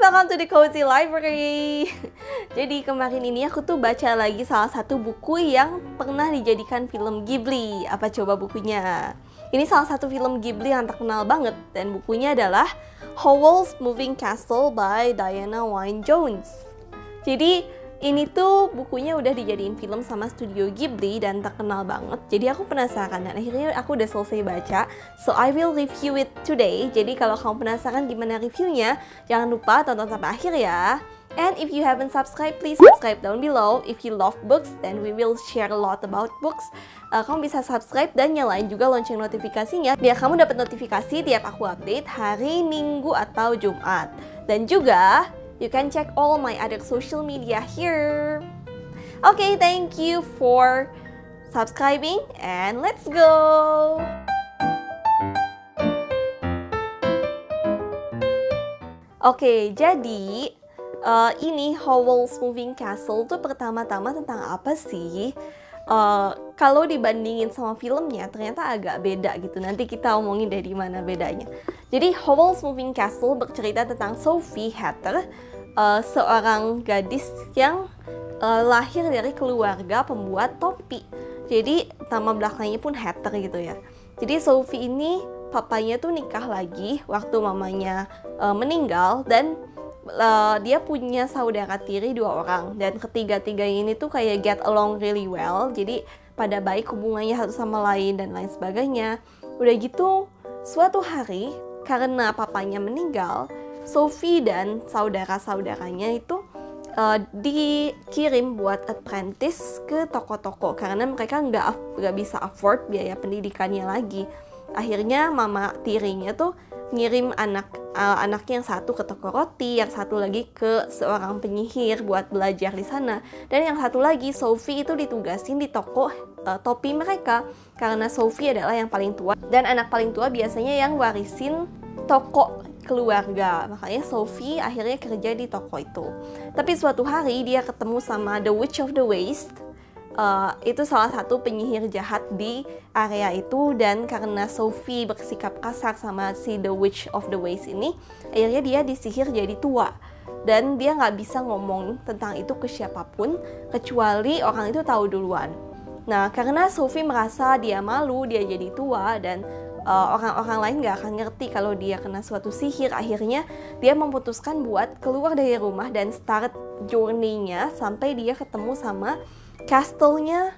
welcome to the Cozy Library. Jadi kemarin ini aku tuh baca lagi salah satu buku yang pernah dijadikan film Ghibli. Apa coba bukunya? Ini salah satu film Ghibli yang terkenal banget, dan bukunya adalah Howl's Moving Castle by Diana Wynne Jones. Jadi ini tuh bukunya udah dijadiin film sama studio Ghibli dan terkenal banget. Jadi aku penasaran dan akhirnya aku udah selesai baca. So I will review it today. Jadi kalau kamu penasaran gimana reviewnya, jangan lupa tonton sampai akhir ya. And if you haven't subscribed, please subscribe down below. If you love books, then we will share a lot about books. Kamu bisa subscribe dan nyalain juga lonceng notifikasinya biar kamu dapat notifikasi tiap aku update hari Minggu atau Jumat. Dan juga you can check all my other social media here. Okay, thank you for subscribing and let's go! Oke, jadi ini Howl's Moving Castle tuh pertama-tama tentang apa sih? Kalau dibandingin sama filmnya ternyata agak beda gitu. Nanti kita omongin dari mana bedanya. Jadi Howl's Moving Castle bercerita tentang Sophie Hatter, seorang gadis yang lahir dari keluarga pembuat topi. Jadi nama belakangnya pun Hatter gitu ya. Jadi Sophie ini papanya tuh nikah lagi waktu mamanya meninggal, dan dia punya saudara tiri 2 orang, dan ketiga-tiganya ini tuh kayak get along really well, jadi pada baik hubungannya satu sama lain dan lain sebagainya. Udah gitu, suatu hari karena papanya meninggal, Sophie dan saudara-saudaranya itu dikirim buat apprentice ke toko-toko karena mereka nggak bisa afford biaya pendidikannya lagi. Akhirnya mama tirinya tuh ngirim anaknya yang satu ke toko roti, yang satu lagi ke seorang penyihir buat belajar di sana, dan yang satu lagi Sophie itu ditugasin di toko topi mereka karena Sophie adalah yang paling tua dan anak paling tua biasanya yang warisin toko keluarga. Makanya Sophie akhirnya kerja di toko itu. Tapi suatu hari dia ketemu sama The Witch of the West. Itu salah satu penyihir jahat di area itu, dan karena Sophie bersikap kasar sama si The Witch of the West ini, akhirnya dia disihir jadi tua, dan dia nggak bisa ngomong tentang itu ke siapapun kecuali orang itu tahu duluan. Nah, karena Sophie merasa dia malu dia jadi tua dan orang-orang lain nggak akan ngerti kalau dia kena suatu sihir, akhirnya dia memutuskan buat keluar dari rumah dan start journey-nya sampai dia ketemu sama castle-nya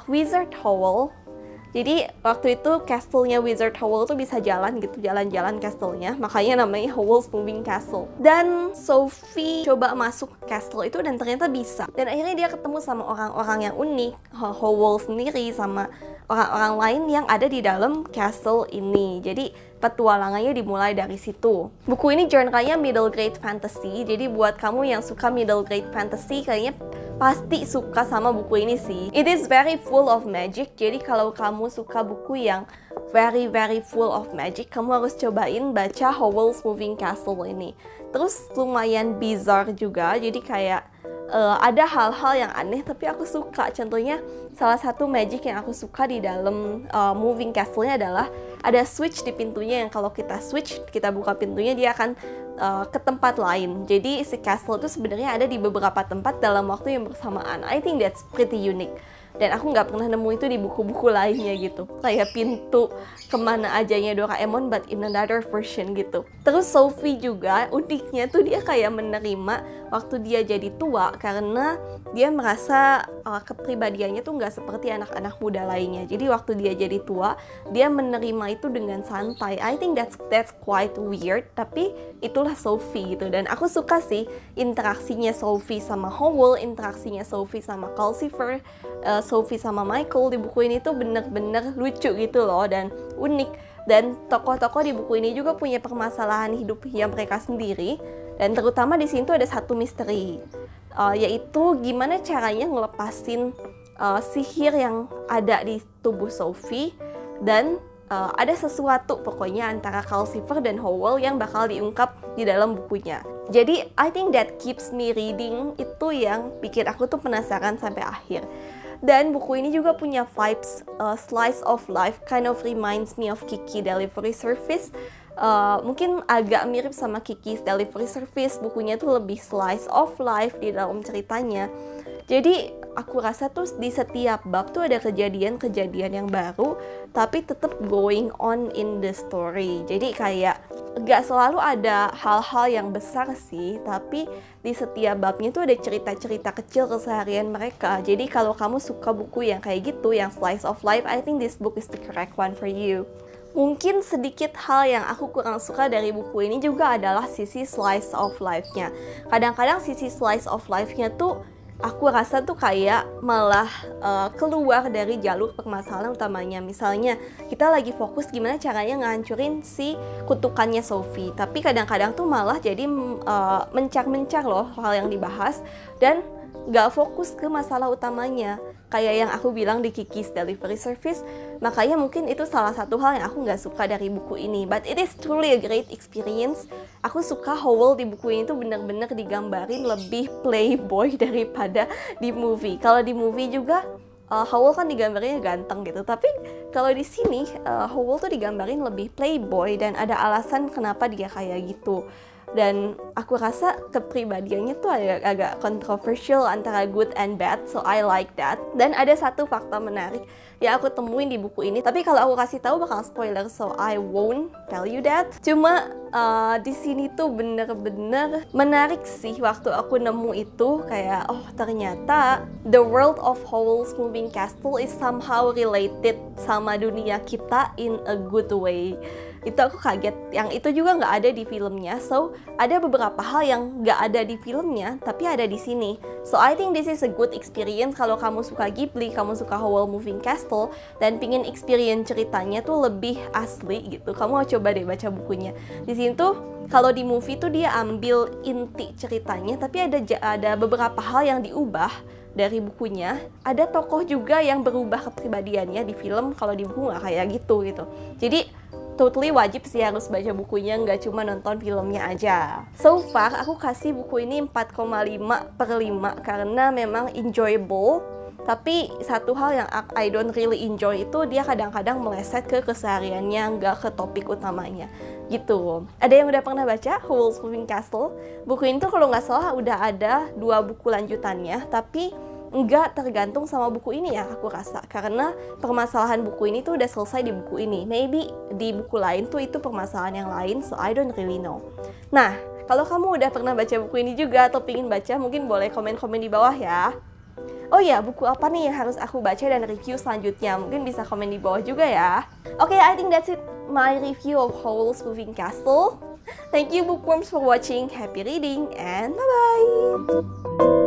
Wizard Howl. Jadi waktu itu castle-nya Wizard Howl tuh bisa jalan gitu, jalan-jalan castle-nya, makanya namanya Howl's Moving Castle. Dan Sophie coba masuk castle itu dan ternyata bisa. Dan akhirnya dia ketemu sama orang-orang yang unik, Howl sendiri sama orang-orang lain yang ada di dalam castle ini. Jadi petualangannya dimulai dari situ. Buku ini genre-nya middle grade fantasy, jadi buat kamu yang suka middle grade fantasy kayaknya pasti suka sama buku ini sih. It is very full of magic, jadi kalau kamu suka buku yang very full of magic, kamu harus cobain baca Howl's Moving Castle ini. Terus lumayan bizarre juga, jadi kayak ada hal-hal yang aneh tapi aku suka. Contohnya salah satu magic yang aku suka di dalam Moving Castle-nya adalah ada switch di pintunya yang kalau kita switch, kita buka pintunya dia akan ke tempat lain. Jadi si castle itu sebenarnya ada di beberapa tempat dalam waktu yang bersamaan. I think that's pretty unique. Dan aku nggak pernah nemu itu di buku-buku lainnya gitu. Kayak pintu kemana ajanya Doraemon but in another version gitu. Terus Sophie juga uniknya tuh dia kayak menerima waktu dia jadi tua karena dia merasa kepribadiannya tuh nggak seperti anak-anak muda lainnya. Jadi waktu dia jadi tua, dia menerima itu dengan santai. I think that's quite weird, tapi itulah Sophie gitu. Dan aku suka sih interaksinya Sophie sama Howl, interaksinya Sophie sama Calcifer, Sophie sama Michael di buku ini tuh bener-bener lucu gitu loh dan unik. Dan tokoh-tokoh di buku ini juga punya permasalahan hidup yang mereka sendiri. Dan terutama di sini tuh ada satu misteri, yaitu gimana caranya ngelepasin sihir yang ada di tubuh Sophie. Dan ada sesuatu pokoknya antara Calcifer dan Howl yang bakal diungkap di dalam bukunya. Jadi I think that keeps me reading, itu yang bikin aku tuh penasaran sampai akhir. Dan buku ini juga punya vibes slice of life, kind of reminds me of Kiki Delivery Service. mungkin agak mirip sama Kiki's Delivery Service. Bukunya tuh lebih slice of life di dalam ceritanya. Jadi aku rasa tuh di setiap bab tuh ada kejadian-kejadian yang baru, tapi tetap going on in the story. Jadi kayak gak selalu ada hal-hal yang besar sih, tapi di setiap babnya tuh ada cerita-cerita kecil keseharian mereka. Jadi kalau kamu suka buku yang kayak gitu, yang slice of life, I think this book is the correct one for you. Mungkin sedikit hal yang aku kurang suka dari buku ini juga adalah sisi slice of life-nya. Kadang-kadang sisi slice of life-nya tuh aku rasa tuh kayak malah keluar dari jalur permasalahan utamanya. Misalnya kita lagi fokus gimana caranya ngancurin si kutukannya Sophie, tapi kadang-kadang tuh malah jadi mencar-mencar loh hal yang dibahas dan gak fokus ke masalah utamanya. Kayak yang aku bilang di Kiki's Delivery Service, makanya mungkin itu salah satu hal yang aku gak suka dari buku ini. But it is truly a great experience. Aku suka Howell di buku ini tuh bener-bener digambarin lebih playboy daripada di movie. Kalau di movie juga Howell kan digambarnya ganteng gitu, tapi kalau di sini Howell tuh digambarin lebih playboy dan ada alasan kenapa dia kayak gitu. Dan aku rasa kepribadiannya tuh agak controversial antara good and bad, so I like that. Dan ada satu fakta menarik yang aku temuin di buku ini, tapi kalau aku kasih tahu bakal spoiler, so I won't tell you that. Cuma di sini tuh bener-bener menarik sih waktu aku nemu itu, kayak oh ternyata the world of Howl's Moving Castle is somehow related sama dunia kita in a good way. Itu aku kaget, yang itu juga nggak ada di filmnya. So ada beberapa hal yang nggak ada di filmnya tapi ada di sini. So I think this is a good experience kalau kamu suka Ghibli, kamu suka Howl's Moving Castle dan pingin experience ceritanya tuh lebih asli gitu, kamu coba deh baca bukunya. Di sini tuh kalau di movie tuh dia ambil inti ceritanya, tapi ada beberapa hal yang diubah dari bukunya. Ada tokoh juga yang berubah kepribadiannya di film, kalau di buku nggak kayak gitu. Jadi totally wajib sih harus baca bukunya, nggak cuma nonton filmnya aja. So far aku kasih buku ini 4,5/5 karena memang enjoyable. Tapi satu hal yang I don't really enjoy itu dia kadang-kadang meleset ke kesehariannya, nggak ke topik utamanya gitu. Ada yang udah pernah baca Howl's Moving Castle? Buku ini tuh kalau nggak salah udah ada 2 buku lanjutannya, tapi nggak tergantung sama buku ini ya aku rasa, karena permasalahan buku ini tuh udah selesai di buku ini. Maybe di buku lain tuh itu permasalahan yang lain, so I don't really know. Nah, kalau kamu udah pernah baca buku ini juga atau pingin baca, mungkin boleh komen-komen di bawah ya. Oh ya, buku apa nih yang harus aku baca dan review selanjutnya? Mungkin bisa komen di bawah juga ya. Oke, I think that's it, my review of Howl's Moving Castle. Thank you bookworms for watching, happy reading, and bye-bye!